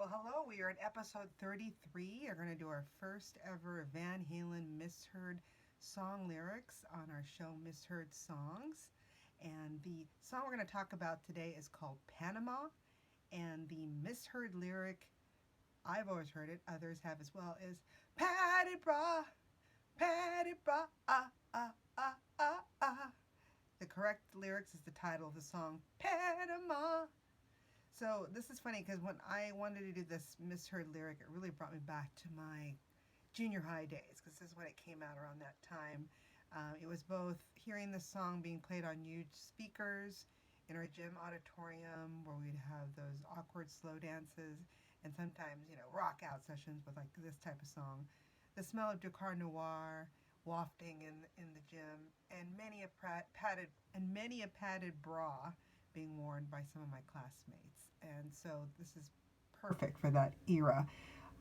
Well, hello. We are at episode 33. We're going to do our first ever Van Halen misheard song lyrics on our show Misheard Songs. And the song we're going to talk about today is called Panama. And the misheard lyric, I've always heard it, others have as well, is Patty Bra, ah. The correct lyrics is the title of the song, Panama. So this is funny because when I wanted to do this misheard lyric, it really brought me back to my junior high days because this is when it came out around that time. It was both hearing the song being played on huge speakers in our gym auditorium where we'd have those awkward slow dances and sometimes, rock out sessions with like this type of song. The smell of Dakar Noir wafting in the gym and many a padded bra being worn by some of my classmates. And so this is perfect for that era.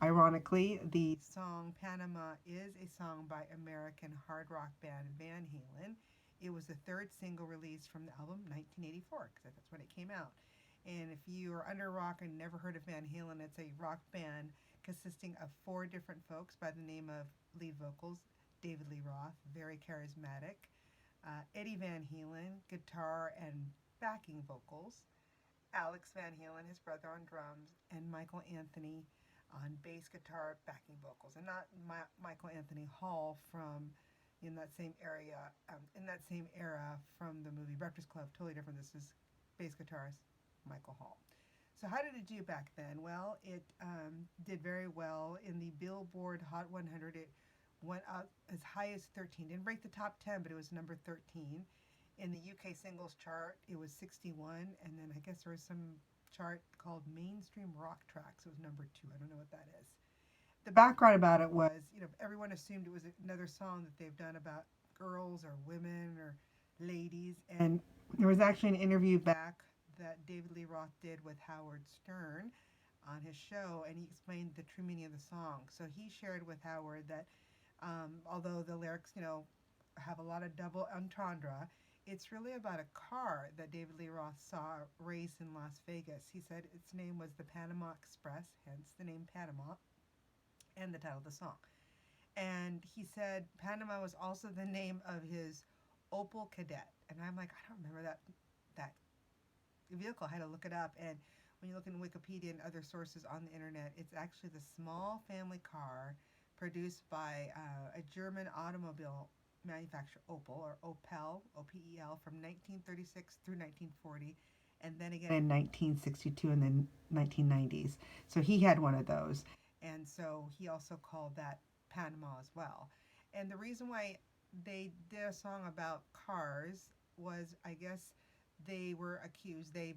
Ironically, the song Panama is a song by American hard rock band Van Halen. It was the third single released from the album 1984, because that's when it came out. And if you are under a rock and never heard of Van Halen, it's a rock band consisting of four different folks by the name of lead vocals. David Lee Roth, very charismatic. Eddie Van Halen, guitar and backing vocals. Alex Van Halen, his brother, on drums, and Michael Anthony on bass guitar, backing vocals, and not Michael Anthony Hall from in that same era from the movie Breakfast Club. Totally different. This is bass guitarist Michael Hall. So how did it do back then? Well, it did very well in the Billboard Hot 100. It went up as high as 13. Didn't break the top 10, but it was number 13. In the UK singles chart, it was 61, and then I guess there was some chart called Mainstream Rock Tracks. It was number 2. I don't know what that is. The background about it was, everyone assumed it was another song that they've done about girls or women or ladies, and there was actually an interview back that David Lee Roth did with Howard Stern on his show, and he explained the true meaning of the song. So he shared with Howard that although the lyrics, have a lot of double entendre, it's really about a car that David Lee Roth saw race in Las Vegas. He said its name was the Panama Express, hence the name Panama, and the title of the song. And he said Panama was also the name of his Opel Kadett. And I'm like, I don't remember that vehicle. I had to look it up. And when you look in Wikipedia and other sources on the internet, it's actually the small family car produced by a German automobile manufacturer, Opel, or Opel, O-P-E-L, from 1936 through 1940, and then again in 1962 and then 1990s. So he had one of those. And so he also called that Panama as well. And the reason why they did a song about cars was, I guess, they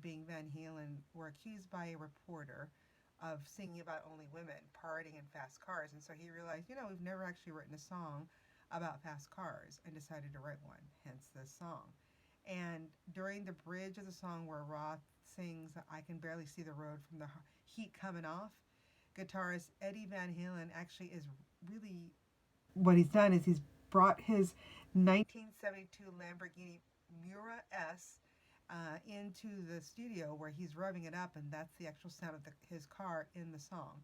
being Van Halen, were accused by a reporter of singing about only women partying in fast cars. And so he realized, we've never actually written a song about fast cars, and decided to write one, hence this song. And during the bridge of the song where Roth sings, I can barely see the road from the heat coming off, guitarist Eddie Van Halen actually is really, what he's done is he's brought his 1972 Lamborghini Miura S into the studio where he's revving it up, and that's the actual sound of his car in the song.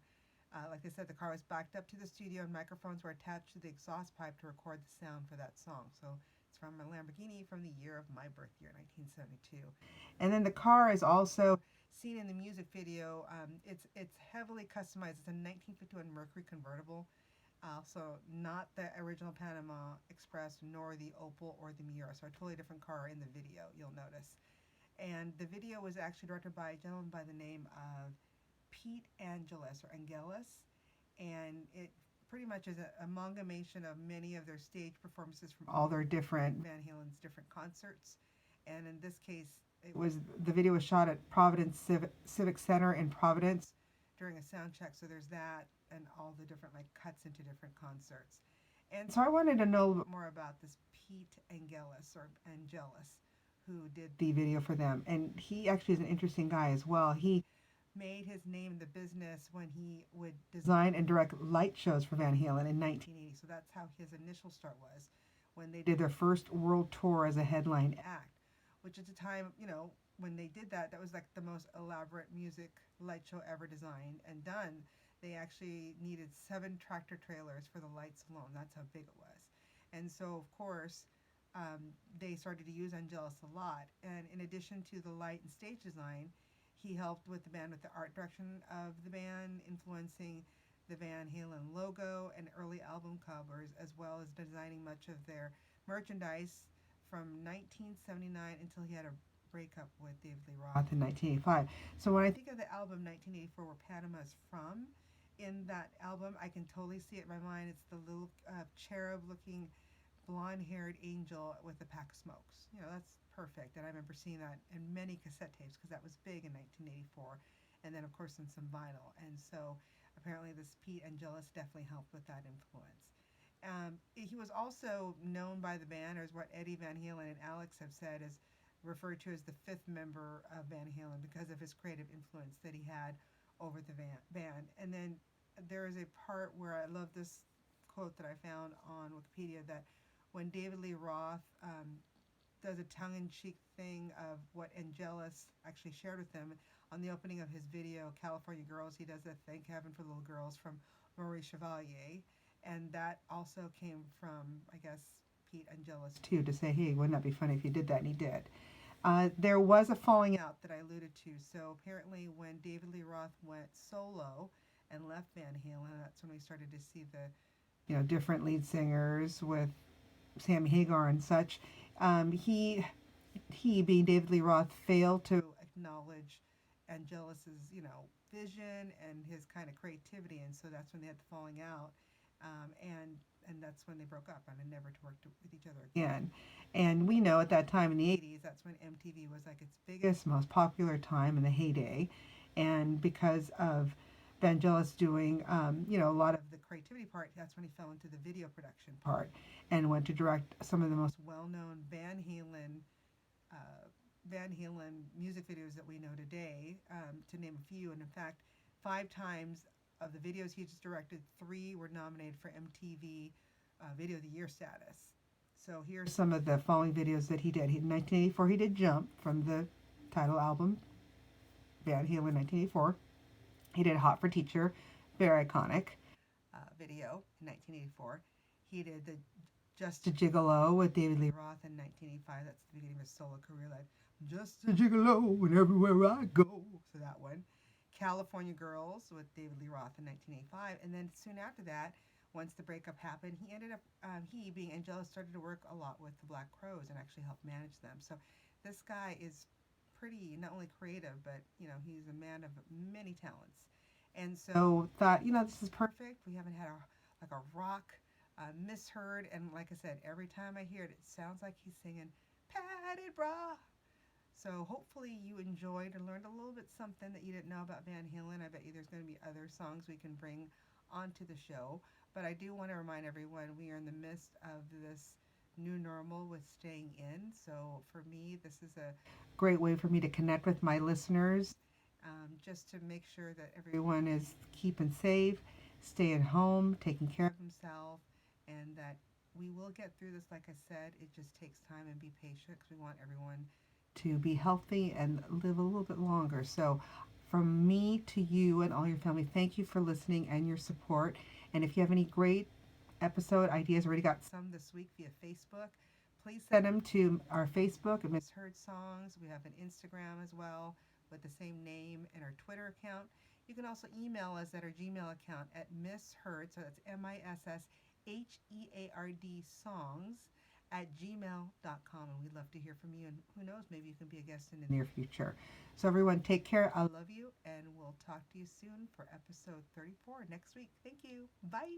Like I said, the car was backed up to the studio and microphones were attached to the exhaust pipe to record the sound for that song. So it's from a Lamborghini from the year of my birth year, 1972. And then the car is also seen in the music video. It's heavily customized. It's a 1951 Mercury convertible. So not the original Panama Express, nor the Opel or the Miura. So a totally different car in the video, you'll notice. And the video was actually directed by a gentleman by the name of Pete Angelis, and it pretty much is an amalgamation of many of their stage performances from all their different Van Halen's different concerts. And in this case, the video was shot at Providence Civic Center in Providence during a sound check. So there's that and all the different cuts into different concerts. And so I wanted to know a little bit more about this Pete Angelis, who did the video for them. And he actually is an interesting guy as well. He made his name in the business when he would design and direct light shows for Van Halen in 1980. So that's how his initial start was, when they did their first world tour as a headline act. which at the time, when they did that, that was like the most elaborate music light show ever designed and done. They actually needed 7 tractor trailers for the lights alone. That's how big it was. And so, of course, they started to use Angelus a lot. And in addition to the light and stage design, he helped with the band with the art direction of the band, influencing the Van Halen logo and early album covers, as well as designing much of their merchandise from 1979 until he had a breakup with David Lee Roth in 1985. So when I think of the album 1984, where Panama is from, in that album, I can totally see it in my mind. It's the little cherub-looking, blonde-haired angel with a pack of smokes. That's perfect. And I remember seeing that in many cassette tapes because that was big in 1984. And then, of course, in some vinyl. And so apparently this Pete Angelus definitely helped with that influence. He was also known by the band, or as what Eddie Van Halen and Alex have said, is referred to as the fifth member of Van Halen because of his creative influence that he had over the band. And then there is a part where I love this quote that I found on Wikipedia, that when David Lee Roth does a tongue-in-cheek thing of what Angelus actually shared with him on the opening of his video, California Girls, he does a Thank Heaven for Little Girls from Maurice Chevalier. And that also came from, I guess, Pete Angelus, too, to say, hey, wouldn't that be funny if you did that? And he did. There was a falling out that I alluded to. So apparently when David Lee Roth went solo and left Van Halen, that's when we started to see the different lead singers with Sammy Hagar and such. He being David Lee Roth, failed to acknowledge Angelus's vision and his kind of creativity, and so that's when they had the falling out. And that's when they broke up and never to work with each other again. And we know at that time in the 80s, that's when MTV was like its biggest, most popular time in the heyday. And because of Vangelis doing, a lot of the creativity part, that's when he fell into the video production part and went to direct some of the most well-known Van Halen music videos that we know today, to name a few. And in fact, 5 times of the videos he just directed, 3 were nominated for MTV Video of the Year status. So here's some of the following videos that he did. In 1984, he did Jump from the title album, Van Halen 1984. He did Hot for Teacher, very iconic video in 1984. He did the Just a Gigolo with David Lee Roth in 1985. That's the beginning of his solo career, like Just a Gigolo and everywhere I go. So that one. California Girls with David Lee Roth in 1985. And then soon after that, once the breakup happened, he ended up, he being Angelus, started to work a lot with the Black Crowes and actually helped manage them. So this guy is pretty, not only creative, but, he's a man of many talents. And so thought, this is perfect. We haven't had a rock misheard. And like I said, every time I hear it, it sounds like he's singing Padded Bra. So hopefully you enjoyed and learned a little bit something that you didn't know about Van Halen. I bet you there's going to be other songs we can bring onto the show. But I do want to remind everyone we are in the midst of this new normal with staying in. So for me, this is a great way for me to connect with my listeners, just to make sure that everyone is keeping safe, staying home, taking care of themselves, and that we will get through this. Like I said, it just takes time, and be patient because we want everyone to be healthy and live a little bit longer. So from me to you and all your family, thank you for listening and your support. And if you have any great episode ideas, already got some this week via Facebook, please send them to our Facebook at Misheard Songs. We have an Instagram as well with the same name, and our Twitter account. You can also email us at our Gmail account at misheard, so that's MISSHEARD songs @gmail.com, and we'd love to hear from you, and who knows, maybe you can be a guest in the near future. So everyone, take care. I love you, and we'll talk to you soon for episode 34 next week. Thank you. Bye.